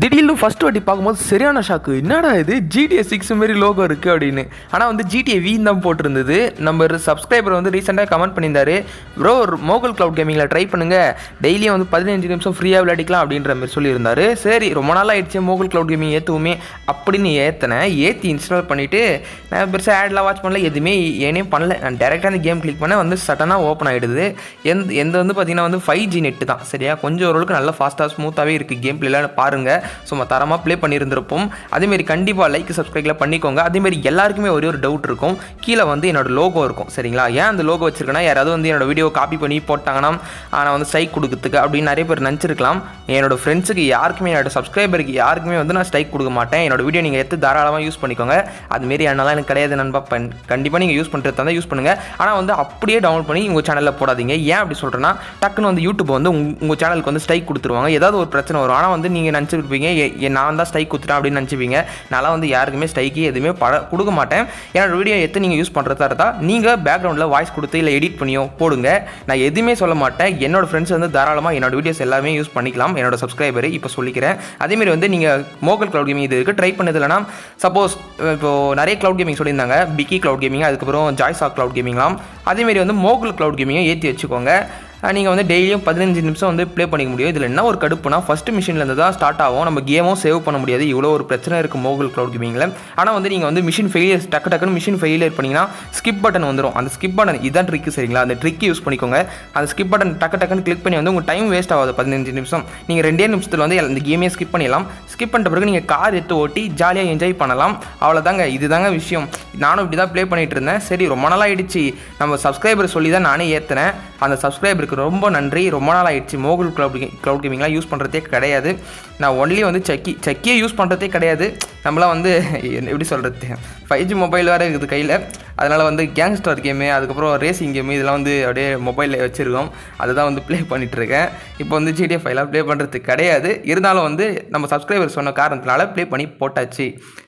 திடீர்னு ஃபஸ்ட் வாட்டி பார்க்கும்போது சரியான ஷாக்கு. என்னடா இது GTA 6 மாரி லோகோ இருக்குது அப்படின்னு. ஆனால் வந்து GTA V தான் போட்டிருந்தது. நம்ம சப்ஸ்கிரைபர் வந்து ரீசெண்டாக கமெண்ட் பண்ணியிருந்தாரு, ப்ரோ மோகல் க்ளவுட் கேமிங்கில் ட்ரை பண்ணுங்கள், டெய்லியும் வந்து 15 நிமிஷம் ஃப்ரீயாக விளையாடிக்கலாம் அப்படின்ற மாதிரி சொல்லியிருந்தாரு. சரி ரொம்ப நாள் ஆகிடுச்சு மோகல் க்ளவுட் கேமிங் ஏற்றுவோமே அப்படின்னு ஏற்றி இன்ஸ்டால் பண்ணிவிட்டு நான் பெருசாக ஆட்லாம் வாட்ச் பண்ணல, எதுவுமே ஏனே பண்ணல. நான் டேரெக்டாக அந்த கேம் கிளிக் பண்ண வந்து சடனாக ஓப்பன் ஆகிடுது. எந்த வந்து பார்த்திங்கன்னா வந்து 5G நெட்டு தான் சரியா, கொஞ்சம் ஓரளவுக்கு நல்லா ஃபாஸ்ட்டாக ஸ்மூத்தாகவே இருக்குது கேம் பிளேலாம் பாருங்கள். சும்மா தரமாக ப்ளே பண்ணியிருந்திருப்போம். அதேமாரி கண்டிப்பாக லைக் சப்ஸ்கிரைப்லாம் பண்ணிக்கோங்க. அதேமாரி எல்லாருக்குமே ஒரே ஒரு டவுட் இருக்கும், கீழே வந்து என்னோட லோகோ இருக்கும் சரிங்களா. ஏன் அந்த லோகோ வச்சிருக்கேன்னா யாராவது வந்து என்னோட வீடியோ காப்பி பண்ணி போட்டாங்கன்னா நான் வந்து ஸ்ட்ரைக் கொடுக்கறதுக்கு அப்படின்னு நிறைய பேர் நினச்சிருக்கலாம். என்னோட ஃப்ரெண்ட்ஸுக்கு யாருக்குமே, என்னோட சப்ஸ்கிரைபருக்கு யாருக்குமே வந்து நான் ஸ்ட்ரைக் கொடுக்க மாட்டேன். என்னோட வீடியோ நீங்கள் எடுத்து தாராளமாக யூஸ் பண்ணிக்கோங்க. அதுமாரி என்னால எனக்கு கிடையாது நண்பா. கண்டிப்பாக நீங்கள் யூஸ் பண்ணுறது தான் யூஸ் பண்ணுங்கள். ஆனால் வந்து அப்படியே டவுன்லோட் பண்ணி உங்கள் சேனலில் போடாதீங்க. ஏன் அப்படி சொல்கிறேன்னா டக்குன்னு வந்து யூடியூப் வந்து உங்கள் சேனலுக்கு வந்து ஸ்ட்ரைக் கொடுத்துருவாங்க, ஏதாவது ஒரு பிரச்சனை வரும். ஆனால் வந்து நீங்கள் நினச்சிருப்பீங்க நான் தான் ஸ்ட்ரைக் கொடுத்துட்டேன் அப்படின்னு நினச்சிப்பீங்க. நான் வந்து யாருக்குமே ஸ்ட்ரைக்கு எதுவுமே கொடுக்க மாட்டேன். என்னோட வீடியோ எடுத்து நீங்கள் யூஸ் பண்ணுறதா இருந்தால் நீங்கள் பேக்ரவுண்டில் வாய்ஸ் கொடுத்து இல்லை எடிட் பண்ணியோ போடுங்க. நான் எதுவுமே சொல்ல மாட்டேன். என்னோட ஃப்ரெண்ட்ஸ் வந்து தாராளமாக என்னோட வீடியோஸ் எல்லாமே யூஸ் பண்ணிக்கலாம். என்னோட சப்ஸ்கிரைபர் இப்போ சொல்லிக்கிறேன். அதேமாரி வந்து நீங்கள் மோகல் க்ளவுட் கேமிங் இது இருக்குது ட்ரை பண்ணது இல்லைனா, சப்போஸ் இப்போது நிறைய க்ளவுட் கேமிங் சொல்லியிருந்தாங்க, பிக்கி க்ளவுட் கேமிங், அதுக்கப்புறம் ஜாய்ஸா க்ளவுட் கேமிங்லாம். அதேமாரி வந்து மோகல் க்ளவுட் கேமிங்கை ஏற்றி வச்சுக்கோங்க. நீங்கள் வந்து டெய்லியும் 15 நிமிஷம் வந்து ப்ளே பண்ணிக்க முடியும். இதில் என்ன ஒரு கடுப்புனா ஃபஸ்ட்டு மிஷின்லேருந்து தான் ஸ்டார்ட் ஆகும். நம்ம கேமும் சேவ் பண்ண முடியாது. இவ்வளோ ஒரு பிரச்சனை இருக்குது மோகல் க்ளவுட் கேமிங்கில். ஆனால் வந்து நீங்கள் வந்து மிஷின் ஃபெயிலியர் டக்குன்னு மிஷின் ஃபெயிலியர் பண்ணிங்கன்னா ஸ்கிப் பட்டன் வந்துடும். அந்த ஸ்கிப் பட்டன் இதான் ட்ரிக்கு சரிங்களா. அந்த ட்ரிக் யூஸ் பண்ணிக்கோங்க. அந்த ஸ்கிப் பட்டன் டக்குன்னு கிளிக் பண்ணி வந்து உங்கள் டைம் வேஸ்ட் ஆகாது 15 நிமிஷம். நீங்கள் 2 நிமிஷத்தில் வந்து இந்த கேமே ஸ்கிப் பண்ணிடலாம். ஸ்கிப் பண்ணிட்ட பிறகு நீங்கள் கார் எடுத்து ஓட்டி ஜாலியாக என்ஜாய் பண்ணலாம். அவ்வளோதாங்க, இதுதாங்க விஷயம். நானும் இப்படி தான் ப்ளே பண்ணிகிட்டு இருந்தேன். சரி ரொம்ப நாள் ஆகிடுச்சு, நம்ம சப்ஸ்கிரைபர் சொல்லி தான் நானே ஏற்றினேன். அந்த சப்ஸ்கிரைபருக்கு ரொம்ப நன்றி. ரொம்ப நாள் ஆகிடுச்சு மோகல் க்ளவுட் கேமிங்லாம் யூஸ் பண்ணுறதே கிடையாது. நான் ஒன்லி வந்து சக்கியே யூஸ் பண்ணுறதே கிடையாது. நம்மளாம் வந்து எப்படி சொல்கிறது, 5G மொபைல் வேறு இருக்குது கையில். அதனால் வந்து கேங்ஸ்டர் கேமு, அதுக்கப்புறம் ரேசிங் கேமு இதெல்லாம் வந்து அப்படியே மொபைலில் வச்சுருக்கோம். அதுதான் வந்து ப்ளே பண்ணிகிட்ருக்கேன். இப்போ வந்து GTA 5 ப்ளே பண்ணுறது கிடையாது. இருந்தாலும் வந்து நம்ம சப்ஸ்கிரைபர் சொன்ன காரணத்தினால ப்ளே பண்ணி போட்டாச்சு.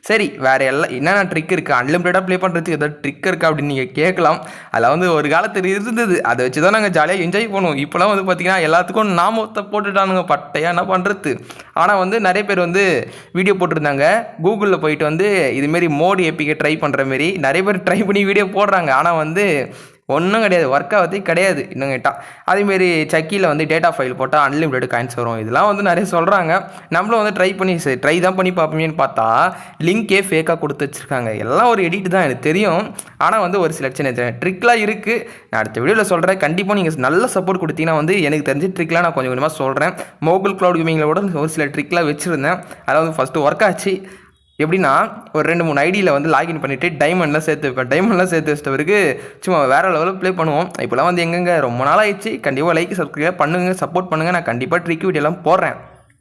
சரி வேறு எல்லாம் என்னென்ன ட்ரிக் இருக்குது, அன்லிமிட்டடாக ப்ளே பண்ணுறதுக்கு ஏதாவது ட்ரிக் இருக்கா அப்படின்னு நீங்கள் கேட்கலாம். அதில் வந்து ஒரு காலத்தில் இருந்தது, அதை வச்சு தான் நாங்கள் ஜாலியாக என்ஜாய் பண்ணுவோம். இப்போலாம் வந்து பார்த்திங்கன்னா எல்லாத்துக்கும் நாமத்தை போட்டுட்டானுங்க பட்டையாக, என்ன பண்ணுறது. ஆனால் வந்து நிறைய பேர் வந்து வீடியோ போட்டிருந்தாங்க, கூகுளில் போயிட்டு வந்து இதுமாரி மோடி ஏபிகே ட்ரை பண்ணுற மாரி நிறைய பேர் ட்ரை பண்ணி வீடியோ போடுறாங்க. ஆனால் வந்து ஒன்றும் கிடையாது, ஒர்க் ஆகத்தே கிடையாது இன்னும் கேட்டால். அதேமாரி சக்கியில் வந்து டேட்டா ஃபைல் போட்டால் அன்லிமிட்டட் காயின்ஸ் வரும். இதெல்லாம் வந்து நிறைய சொல்கிறாங்க. நம்மளும் வந்து ட்ரை தான் பண்ணி பார்ப்போமேன்னு பார்த்தா லிங்க்கே ஃபேக்காக கொடுத்து வச்சுருக்காங்க. எல்லாம் ஒரு எடிட் தான் எனக்கு தெரியும். ஆனால் வந்து ஒரு சில சின்ன ட்ரிக்லாம் இருக்குது. நான் அடுத்த வீடியோவில் சொல்கிறேன். கண்டிப்பாக நீங்கள் நல்ல சப்போர்ட் கொடுத்தீங்கன்னா வந்து எனக்கு தெரிஞ்ச ட்ரிக்லாம் நான் கொஞ்சம் கொஞ்சமாக சொல்கிறேன். மோகல் க்ளவுட் கேமிங்கில் கூட ஒரு சில ட்ரிக்லாம் வச்சுருந்தேன். அதில் வந்து ஃபஸ்ட்டு ஒர்க் ஆச்சு. எப்படின்னா ஒரு 2-3 ஐடியில் வந்து லாகின் பண்ணிவிட்டு டைமண்ட்லாம் சேர்த்து வைப்பேன். டைமண்ட்லாம் சேர்த்து வச்சிட்டவருக்கு சும்மா வேறு லெவலில் ப்ளே பண்ணுவோம். இப்போலாம் வந்து எங்கெங்க ரொம்ப நாள் ஆயிடுச்சு. கண்டிப்பாக லைக் சப்ஸ்கிரைப் பண்ணுங்கள், சப்போர்ட் பண்ணுங்கள். நான் கண்டிப்பாக ட்ரிக் வீடியோலாம் போடுறேன்.